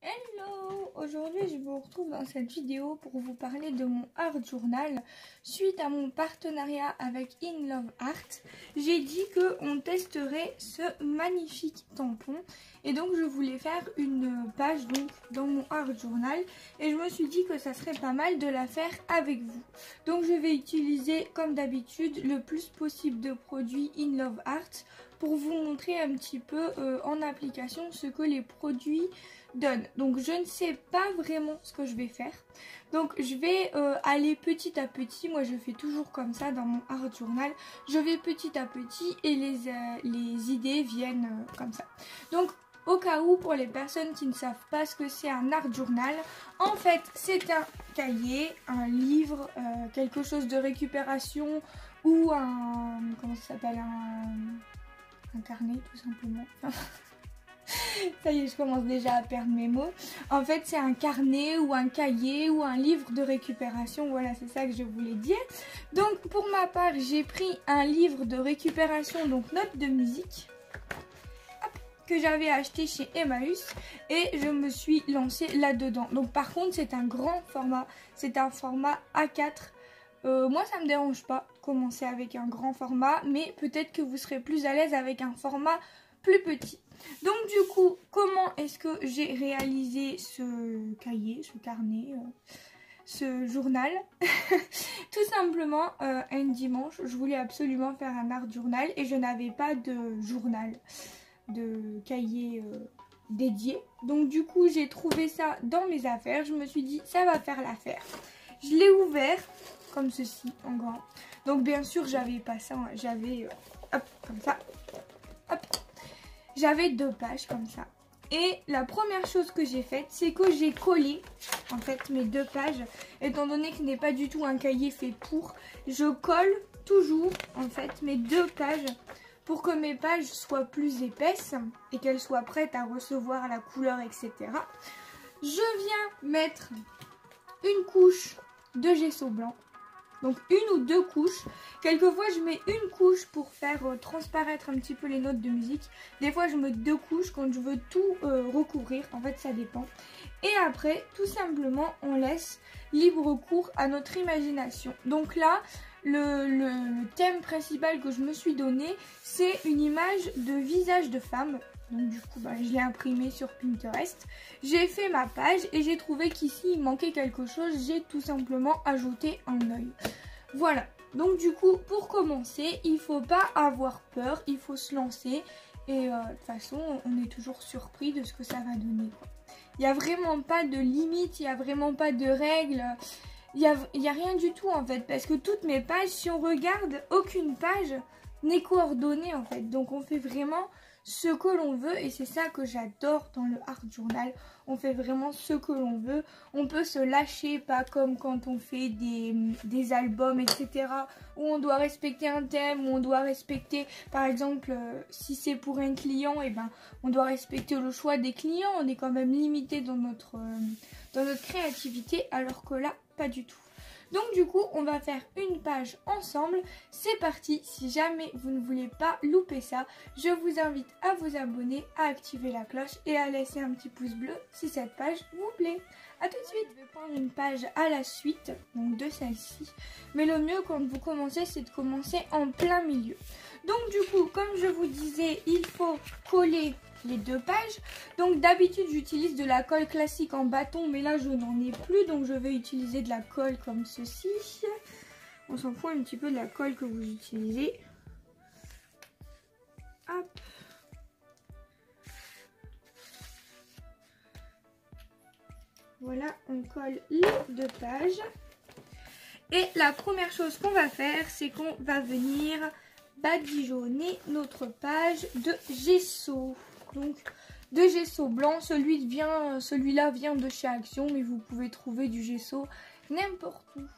Hello! Aujourd'hui je vous retrouve dans cette vidéo pour vous parler de mon art journal. Suite à mon partenariat avec In Love Art, j'ai dit qu'on testerait ce magnifique tampon. Et donc je voulais faire une page donc, dans mon art journal. Et je me suis dit que ça serait pas mal de la faire avec vous. Donc je vais utiliser comme d'habitude le plus possible de produits In Love Art pour vous montrer un petit peu en application ce que les produits donnent. Donc je ne sais pas vraiment ce que je vais faire. Donc je vais aller petit à petit. Moi je fais toujours comme ça dans mon art journal. Je vais petit à petit et les idées viennent comme ça. Donc au cas où, pour les personnes qui ne savent pas ce que c'est un art journal, en fait c'est un cahier, un livre, quelque chose de récupération ou un, comment ça s'appelle, un carnet tout simplement. Ça y est, je commence déjà à perdre mes mots. En fait, c'est un carnet ou un cahier ou un livre de récupération. Voilà, c'est ça que je voulais dire. Donc, pour ma part, j'ai pris un livre de récupération, donc notes de musique, que j'avais acheté chez Emmaüs et je me suis lancée là-dedans. Donc, par contre, c'est un grand format. C'est un format A4. Moi, ça me dérange pas de commencer avec un grand format, mais peut-être que vous serez plus à l'aise avec un format plus petit. Donc du coup, comment est-ce que j'ai réalisé ce cahier, ce carnet, ce journal? Tout simplement, un dimanche, je voulais absolument faire un art journal et je n'avais pas de journal, de cahier dédié. Donc du coup, j'ai trouvé ça dans mes affaires. Je me suis dit, ça va faire l'affaire. Je l'ai ouvert comme ceci, en grand. Donc bien sûr, j'avais pas ça, hein. J'avais, hop, comme ça, hop. J'avais 2 pages comme ça. Et la première chose que j'ai faite, c'est que j'ai collé en fait mes 2 pages. Étant donné que ce n'est pas du tout un cahier fait pour, je colle toujours en fait mes 2 pages pour que mes pages soient plus épaisses et qu'elles soient prêtes à recevoir la couleur, etc. Je viens mettre une couche de gesso blanc. Donc 1 ou 2 couches. Quelquefois je mets une couche pour faire transparaître un petit peu les notes de musique. Des fois je mets 2 couches quand je veux tout recouvrir. En fait ça dépend. Et après tout simplement on laisse libre cours à notre imagination. Donc là le thème principal que je me suis donné, c'est une image de visage de femme. Donc du coup je l'ai imprimé sur Pinterest. J'ai fait ma page et j'ai trouvé qu'ici il manquait quelque chose. J'ai tout simplement ajouté un œil. Voilà. Donc du coup pour commencer il faut pas avoir peur. Il faut se lancer. Et de toute façon on est toujours surpris de ce que ça va donner, quoi. Il n'y a vraiment pas de limite. Il n'y a vraiment pas de règles. Il y a rien du tout en fait. Parce que toutes mes pages, si on regarde, aucune page n'est coordonnée en fait. Donc on fait vraiment ce que l'on veut et c'est ça que j'adore dans le art journal. On fait vraiment ce que l'on veut. On peut se lâcher, pas comme quand on fait des albums, etc. où on doit respecter un thème, où on doit respecter, par exemple, si c'est pour un client, et ben, on doit respecter le choix des clients. On est quand même limité dans notre créativité, alors que là, pas du tout. Donc du coup, on va faire une page ensemble. C'est parti. Si jamais vous ne voulez pas louper ça, je vous invite à vous abonner, à activer la cloche et à laisser un petit pouce bleu si cette page vous plaît. A tout de suite. Je vais prendre une page à la suite, donc de celle-ci. Mais le mieux quand vous commencez, c'est de commencer en plein milieu. Donc du coup, comme je vous disais, il faut coller les 2 pages. Donc d'habitude j'utilise de la colle classique en bâton, mais là je n'en ai plus, donc je vais utiliser de la colle comme ceci. On s'en fout un petit peu de la colle que vous utilisez. Hop. Voilà, on colle les 2 pages. Et la première chose qu'on va faire, c'est qu'on va venir badigeonner notre page de gesso. Donc de gesso blanc, celui-là vient de chez Action, mais vous pouvez trouver du gesso n'importe où. Donc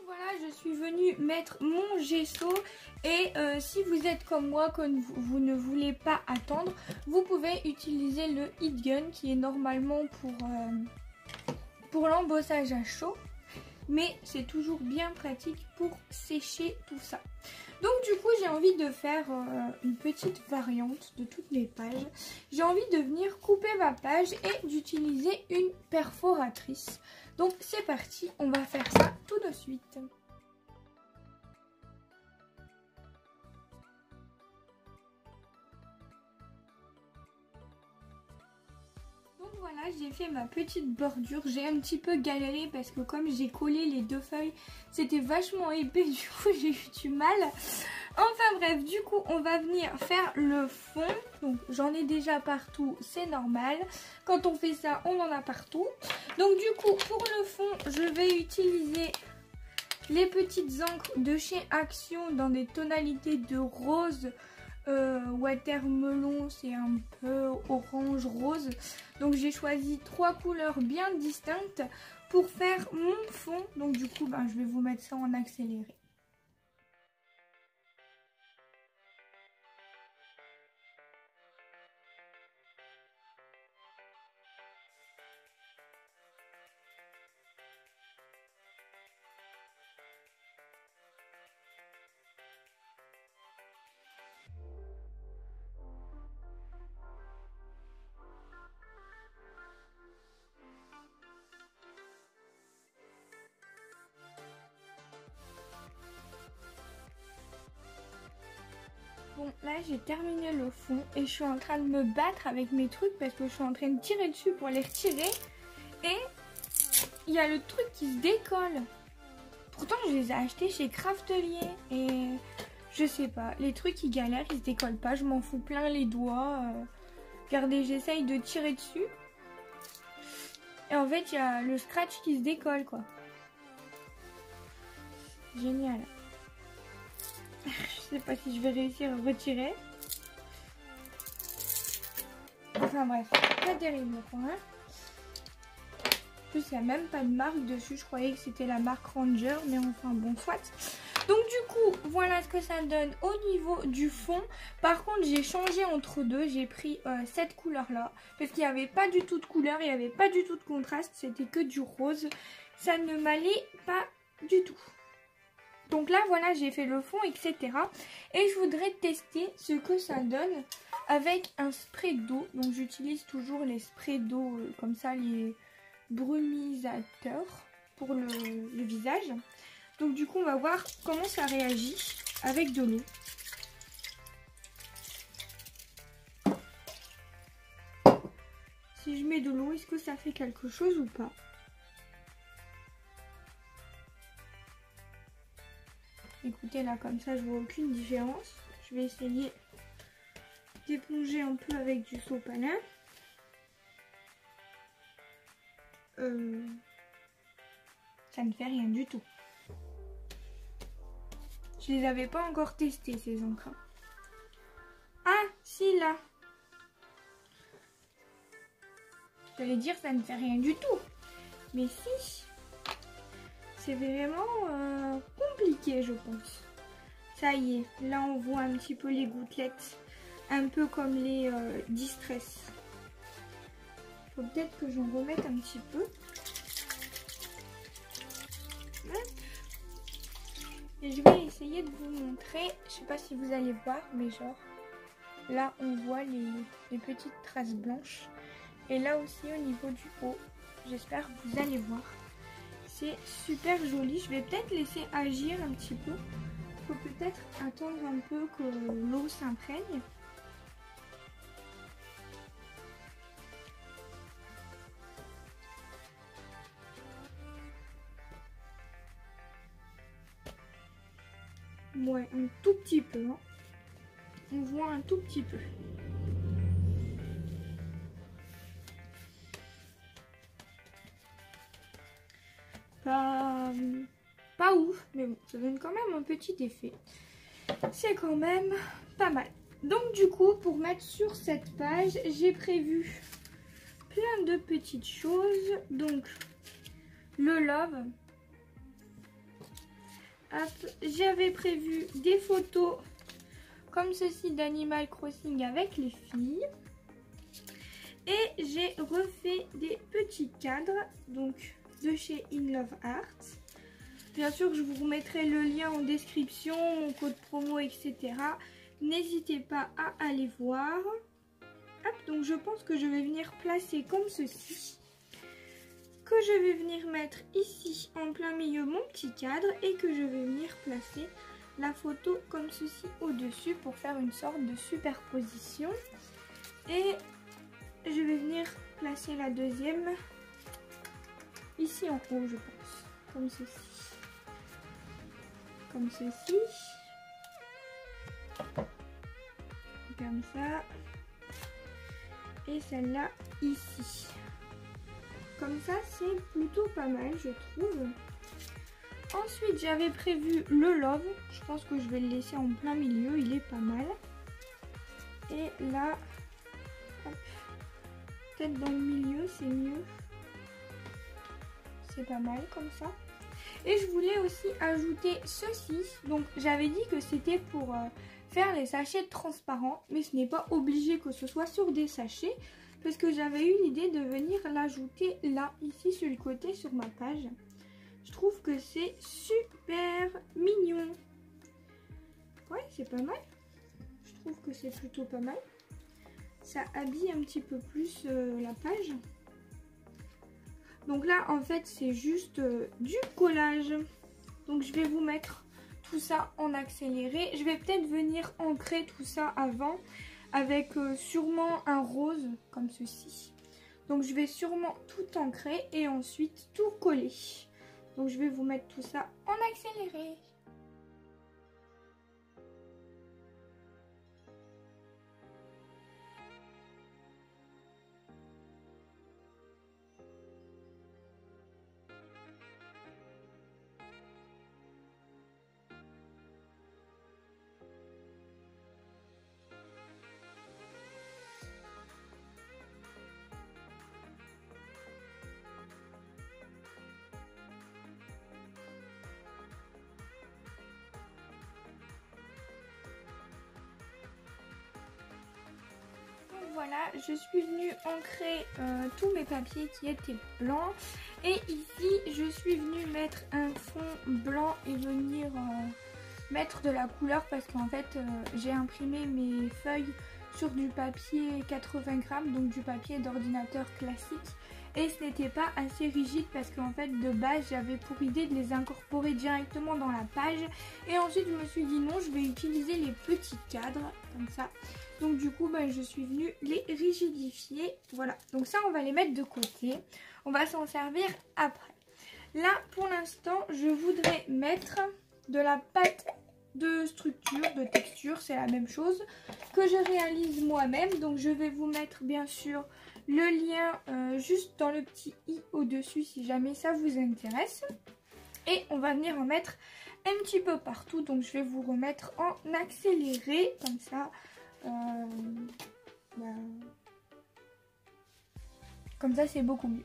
voilà, je suis venue mettre mon gesso et si vous êtes comme moi, que vous ne voulez pas attendre, vous pouvez utiliser le heat gun qui est normalement pour l'embossage à chaud. mais c'est toujours bien pratique pour sécher tout ça. Donc du coup j'ai envie de faire une petite variante de toutes mes pages. J'ai envie de venir couper ma page et d'utiliser une perforatrice. Donc c'est parti, on va faire ça tout de suite. Donc voilà, j'ai fait ma petite bordure. J'ai un petit peu galéré parce que comme j'ai collé les deux feuilles, c'était vachement épais, du coup j'ai eu du mal. Enfin bref, du coup on va venir faire le fond. Donc j'en ai déjà partout, c'est normal. Quand on fait ça, on en a partout. Donc du coup pour le fond, je vais utiliser les petites encres de chez Action dans des tonalités de rose. Watermelon, c'est un peu orange rose. Donc j'ai choisi 3 couleurs bien distinctes pour faire mon fond. Donc du coup je vais vous mettre ça en accéléré. Bon, là j'ai terminé le fond et je suis en train de me battre avec mes trucs parce que je suis en train de tirer dessus pour les retirer. Et il y a le truc qui se décolle. Pourtant je les ai achetés chez Craftelier et je sais pas, les trucs ils galèrent, ils se décollent pas, je m'en fous plein les doigts. Regardez, j'essaye de tirer dessus. Et en fait il y a le scratch qui se décolle quoi. Génial. Je sais pas si je vais réussir à retirer. Enfin bref, pas terrible quoi. Hein. En plus, il n'y a même pas de marque dessus. Je croyais que c'était la marque Ranger, mais enfin bon, soit. Donc du coup, voilà ce que ça donne au niveau du fond. Par contre, j'ai changé entre deux. J'ai pris cette couleur-là. Parce qu'il n'y avait pas du tout de couleur, il n'y avait pas du tout de contraste. C'était que du rose. Ça ne m'allait pas du tout. Donc là, voilà, j'ai fait le fond, etc. Et je voudrais tester ce que ça donne avec un spray d'eau. Donc j'utilise toujours les sprays d'eau comme ça, les brumisateurs pour le visage. Donc du coup, on va voir comment ça réagit avec de l'eau. Si je mets de l'eau, est-ce que ça fait quelque chose ou pas ? Écoutez, là, comme ça, je vois aucune différence. Je vais essayer d'éponger un peu avec du sopalin. Ça ne fait rien du tout. Je les avais pas encore testés, ces encres. Ah, si, là. J'allais dire ça ne fait rien du tout. Mais si. C'est vraiment compliqué, je pense. Ça y est, là on voit un petit peu les gouttelettes, un peu comme les Distress. Faut peut-être que j'en remette un petit peu. Hop. Et je vais essayer de vous montrer, je sais pas si vous allez voir, mais genre, là on voit les petites traces blanches. Et là aussi au niveau du haut, j'espère que vous allez voir. C'est super joli. Je vais peut-être laisser agir un petit peu. Il faut peut-être attendre un peu que l'eau s'imprègne. Ouais, un tout petit peu. Hein. On voit un tout petit peu. Pas ouf, mais bon, ça donne quand même un petit effet. C'est quand même pas mal. Donc du coup, pour mettre sur cette page, j'ai prévu plein de petites choses. Donc, le love. J'avais prévu des photos comme ceci d'Animal Crossing avec les filles. Et j'ai refait des petits cadres, donc de chez In Love Art. Bien sûr, je vous remettrai le lien en description, mon code promo, etc. N'hésitez pas à aller voir. Hop, donc je pense que je vais venir placer comme ceci. Que je vais venir mettre ici en plein milieu mon petit cadre et que je vais venir placer la photo comme ceci au-dessus pour faire une sorte de superposition. Et je vais venir placer la deuxième ici en haut, je pense, comme ceci. Comme ceci. Comme ça. Et celle-là ici. Comme ça, c'est plutôt pas mal, je trouve. Ensuite, j'avais prévu le love. Je pense que je vais le laisser en plein milieu, il est pas mal. Et là, peut-être dans le milieu, c'est mieux. C'est pas mal comme ça. Et je voulais aussi ajouter ceci. Donc, j'avais dit que c'était pour faire les sachets transparents. Mais ce n'est pas obligé que ce soit sur des sachets. Parce que j'avais eu l'idée de venir l'ajouter là, ici sur le côté, sur ma page. Je trouve que c'est super mignon. Ouais, c'est pas mal. Je trouve que c'est plutôt pas mal. Ça habille un petit peu plus la page. Donc là, en fait, c'est juste du collage. Donc je vais vous mettre tout ça en accéléré. Je vais peut-être venir ancrer tout ça avant avec sûrement un rose comme ceci. Donc je vais sûrement tout ancrer et ensuite tout coller. Donc je vais vous mettre tout ça en accéléré. Voilà, je suis venue ancrer tous mes papiers qui étaient blancs. Et ici, je suis venue mettre un fond blanc et venir mettre de la couleur parce qu'en fait, j'ai imprimé mes feuilles sur du papier 80 grammes, donc du papier d'ordinateur classique. Et ce n'était pas assez rigide parce qu'en fait, de base, j'avais pour idée de les incorporer directement dans la page. Et ensuite, je me suis dit non, je vais utiliser les petits cadres comme ça. Donc du coup, je suis venue les rigidifier. Voilà, donc ça, on va les mettre de côté. On va s'en servir après. Là, pour l'instant, je voudrais mettre de la pâte de structure, de texture, c'est la même chose, que je réalise moi-même. Donc je vais vous mettre bien sûr le lien juste dans le petit i au-dessus si jamais ça vous intéresse. Et on va venir en mettre un petit peu partout. Donc je vais vous remettre en accéléré comme ça. Comme ça c'est beaucoup mieux.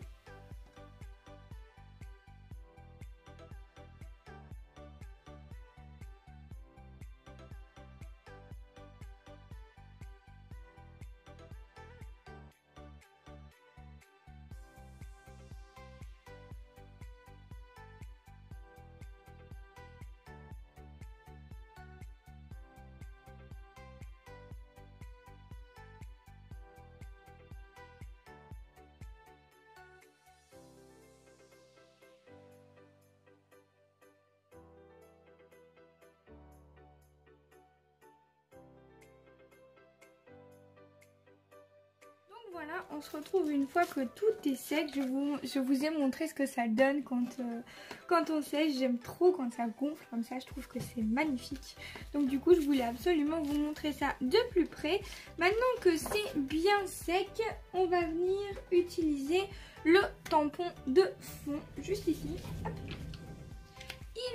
Voilà, on se retrouve une fois que tout est sec. Je vous ai montré ce que ça donne quand on sèche. J'aime trop quand ça gonfle comme ça, je trouve que c'est magnifique. Donc du coup, je voulais absolument vous montrer ça de plus près. Maintenant que c'est bien sec, on va venir utiliser le tampon de fond, juste ici. Hop.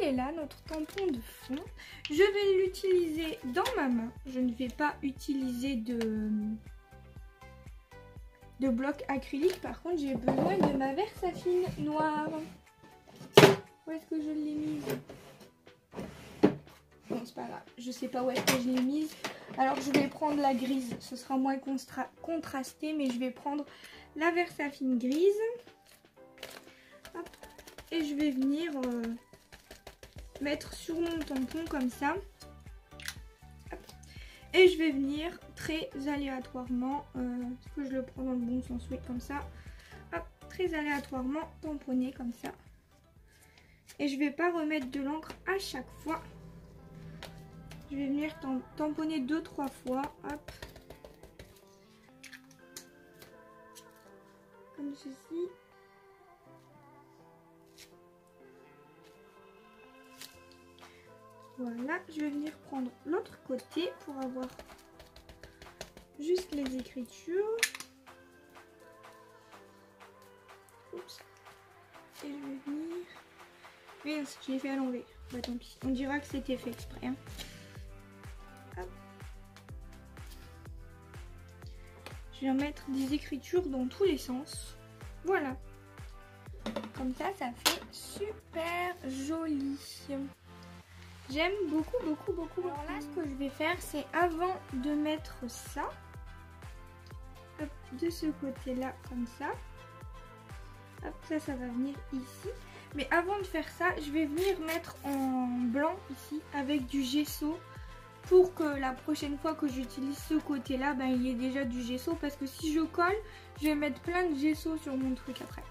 Il est là, notre tampon de fond. Je vais l'utiliser dans ma main. Je ne vais pas utiliser de bloc acrylique. Par contre, j'ai besoin de ma Versafine noire. Où est-ce que je l'ai mise? Bon, c'est pas grave. Je sais pas où est-ce que je l'ai mise. Alors, je vais prendre la grise. Ce sera moins contrasté, mais je vais prendre la Versafine grise. Hop. Et je vais venir mettre sur mon tampon comme ça. Hop. Et je vais venir très aléatoirement, est-ce que je le prends dans le bon sens? Oui, comme ça. Hop, très aléatoirement tamponner comme ça. Et je vais pas remettre de l'encre à chaque fois. Je vais venir tamponner 2-3 fois. Hop. Comme ceci. Voilà, je vais venir prendre l'autre côté pour avoir juste les écritures. Oups. Et je vais venir... Mince, je l'ai fait à l'envers. Bah tant pis, on dira que c'était fait exprès. Hein. Hop. Je vais mettre des écritures dans tous les sens. Voilà. Comme ça, ça fait super joli. J'aime beaucoup, beaucoup, beaucoup. Alors là, ce que je vais faire, c'est avant de mettre ça, hop, de ce côté-là, comme ça. Hop, ça va venir ici. Mais avant de faire ça, je vais venir mettre en blanc ici avec du gesso pour que la prochaine fois que j'utilise ce côté-là, ben, il y ait déjà du gesso. Parce que si je colle, je vais mettre plein de gesso sur mon truc après.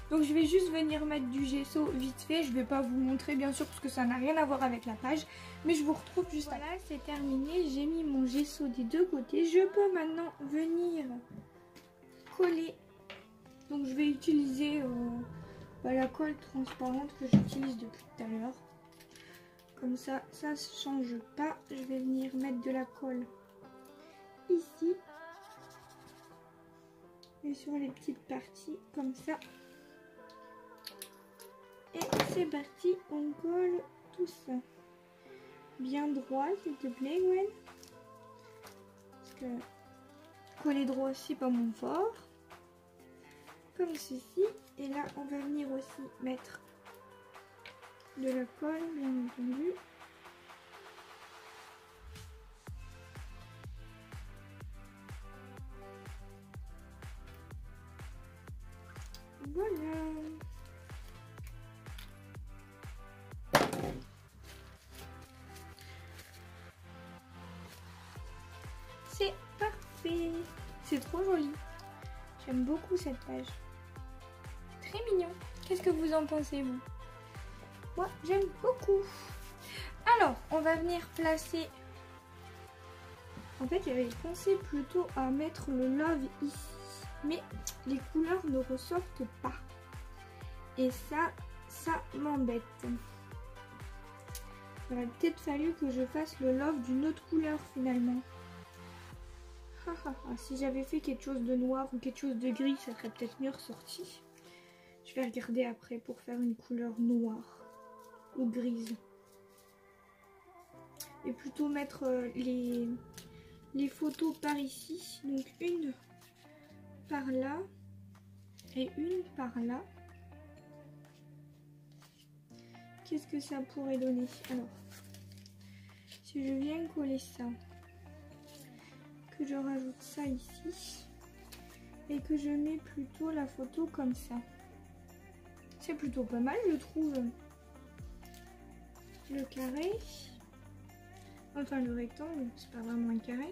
Donc je vais juste venir mettre du gesso vite fait. Je ne vais pas vous montrer bien sûr parce que ça n'a rien à voir avec la page. Mais je vous retrouve juste après. Voilà, c'est terminé. J'ai mis mon gesso des deux côtés. Je peux maintenant venir coller. Donc je vais utiliser la colle transparente que j'utilise depuis tout à l'heure. Comme ça, ça ne change pas. Je vais venir mettre de la colle ici. Et sur les petites parties comme ça. Et c'est parti, on colle tout ça. Bien droit, s'il te plaît, Gwen. Parce que coller droit, c'est pas mon fort. Comme ceci. Et là, on va venir aussi mettre de la colle, bien entendu. Voilà. C'est parfait. C'est trop joli. J'aime beaucoup cette page. Très mignon. Qu'est-ce que vous en pensez, vous? Moi, j'aime beaucoup. Alors, on va venir placer... En fait, j'avais pensé plutôt à mettre le love ici. Mais les couleurs ne ressortent pas. Et ça m'embête. Il aurait peut-être fallu que je fasse le love d'une autre couleur finalement. Si j'avais fait quelque chose de noir ou quelque chose de gris, ça serait peut-être mieux ressorti. Je vais regarder après pour faire une couleur noire ou grise. Et plutôt mettre les photos par ici. Donc une par là et une par là. Qu'est-ce que ça pourrait donner? Alors, si je viens coller ça, que je rajoute ça ici et que je mets plutôt la photo comme ça. C'est plutôt pas mal, je trouve. Le carré, enfin le rectangle, c'est pas vraiment un carré.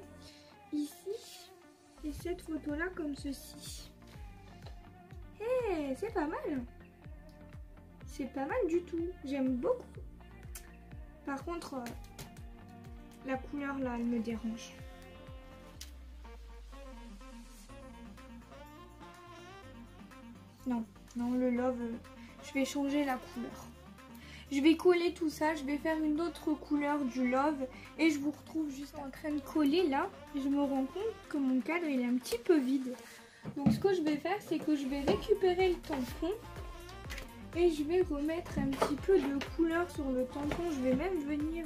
Ici, et cette photo là comme ceci. C'est pas mal. C'est pas mal du tout. J'aime beaucoup. Par contre, la couleur là, elle me dérange. Non, le love, je vais changer la couleur. Je vais coller tout ça, je vais faire une autre couleur du love et je vous retrouve juste en train de coller là. Et je me rends compte que mon cadre il est un petit peu vide. Donc ce que je vais faire, c'est que je vais récupérer le tampon et je vais remettre un petit peu de couleur sur le tampon. Je vais même venir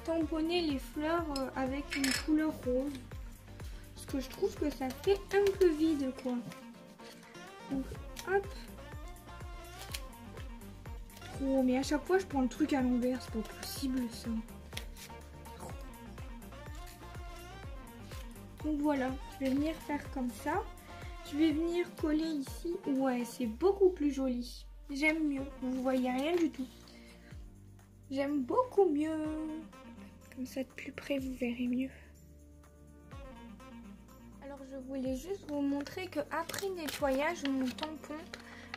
tamponner les fleurs avec une couleur rose. Parce que je trouve que ça fait un peu vide quoi. Donc hop. Oh, mais à chaque fois je prends le truc à l'envers, c'est pas possible ça. Donc voilà, je vais venir faire comme ça. Je vais venir coller ici. Ouais, c'est beaucoup plus joli. J'aime mieux, vous voyez rien du tout. J'aime beaucoup mieux. Comme ça de plus près vous verrez mieux. Alors je voulais juste vous montrer que après nettoyage mon tampon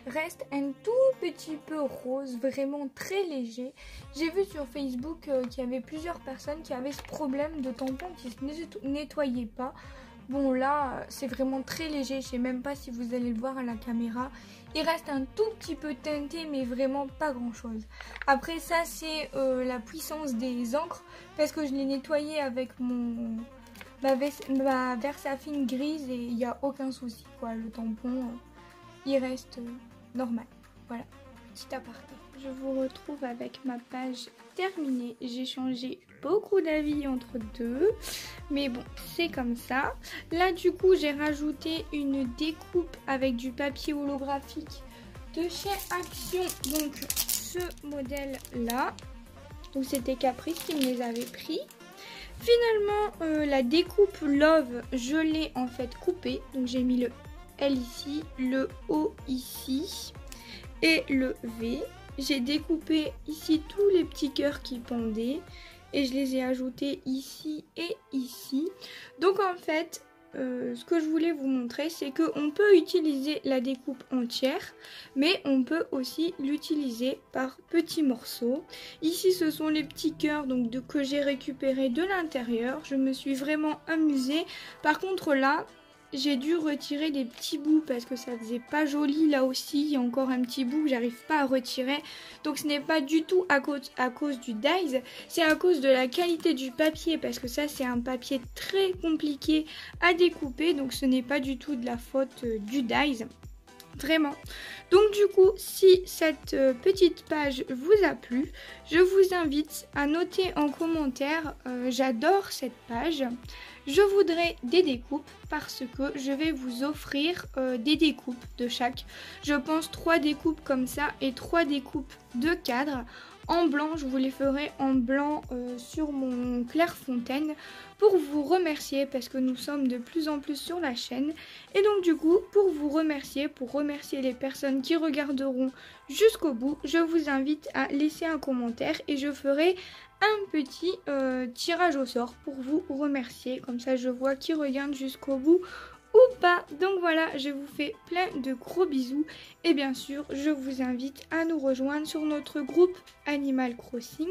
reste un tout petit peu rose, vraiment très léger. J'ai vu sur Facebook qu'il y avait plusieurs personnes qui avaient ce problème de tampon qui se nettoyait pas. Bon là c'est vraiment très léger, je sais même pas si vous allez le voir à la caméra. Il reste un tout petit peu teinté mais vraiment pas grand chose. Après ça c'est la puissance des encres parce que je l'ai nettoyé avec ma Versafine grise et il n'y a aucun souci quoi. Le tampon il reste normal. Voilà, petit aparté. Je vous retrouve avec ma page terminée. J'ai changé beaucoup d'avis entre deux, mais bon, c'est comme ça. Là, du coup, j'ai rajouté une découpe avec du papier holographique de chez Action. Donc, ce modèle-là. Donc, c'était Caprice qui me les avait pris. Finalement, la découpe Love, je l'ai en fait coupée. Donc, j'ai mis le L ici, le O ici et le V. J'ai découpé ici tous les petits cœurs qui pendaient et je les ai ajoutés ici et ici. Donc en fait, ce que je voulais vous montrer, c'est qu'on peut utiliser la découpe entière, mais on peut aussi l'utiliser par petits morceaux. Ici, ce sont les petits cœurs donc, que j'ai récupérés de l'intérieur. Je me suis vraiment amusée. Par contre là, j'ai dû retirer des petits bouts parce que ça faisait pas joli. Là aussi, il y a encore un petit bout que j'arrive pas à retirer. Donc ce n'est pas du tout à cause du dies, c'est à cause de la qualité du papier parce que ça c'est un papier très compliqué à découper. Donc ce n'est pas du tout de la faute du dies. Vraiment. Donc du coup, si cette petite page vous a plu, je vous invite à noter en commentaire j'adore cette page. Je voudrais des découpes parce que je vais vous offrir des découpes de chaque. Je pense 3 découpes comme ça et 3 découpes de cadre. En blanc, je vous les ferai en blanc sur mon Clairefontaine pour vous remercier parce que nous sommes de plus en plus sur la chaîne. Et donc du coup, pour remercier les personnes qui regarderont jusqu'au bout, je vous invite à laisser un commentaire et je ferai un petit tirage au sort pour vous remercier. Comme ça, je vois qui regarde jusqu'au bout ou pas. Donc voilà, je vous fais plein de gros bisous et bien sûr je vous invite à nous rejoindre sur notre groupe Animal Crossing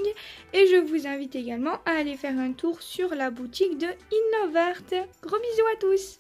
et je vous invite également à aller faire un tour sur la boutique de Inlovart. Gros bisous à tous.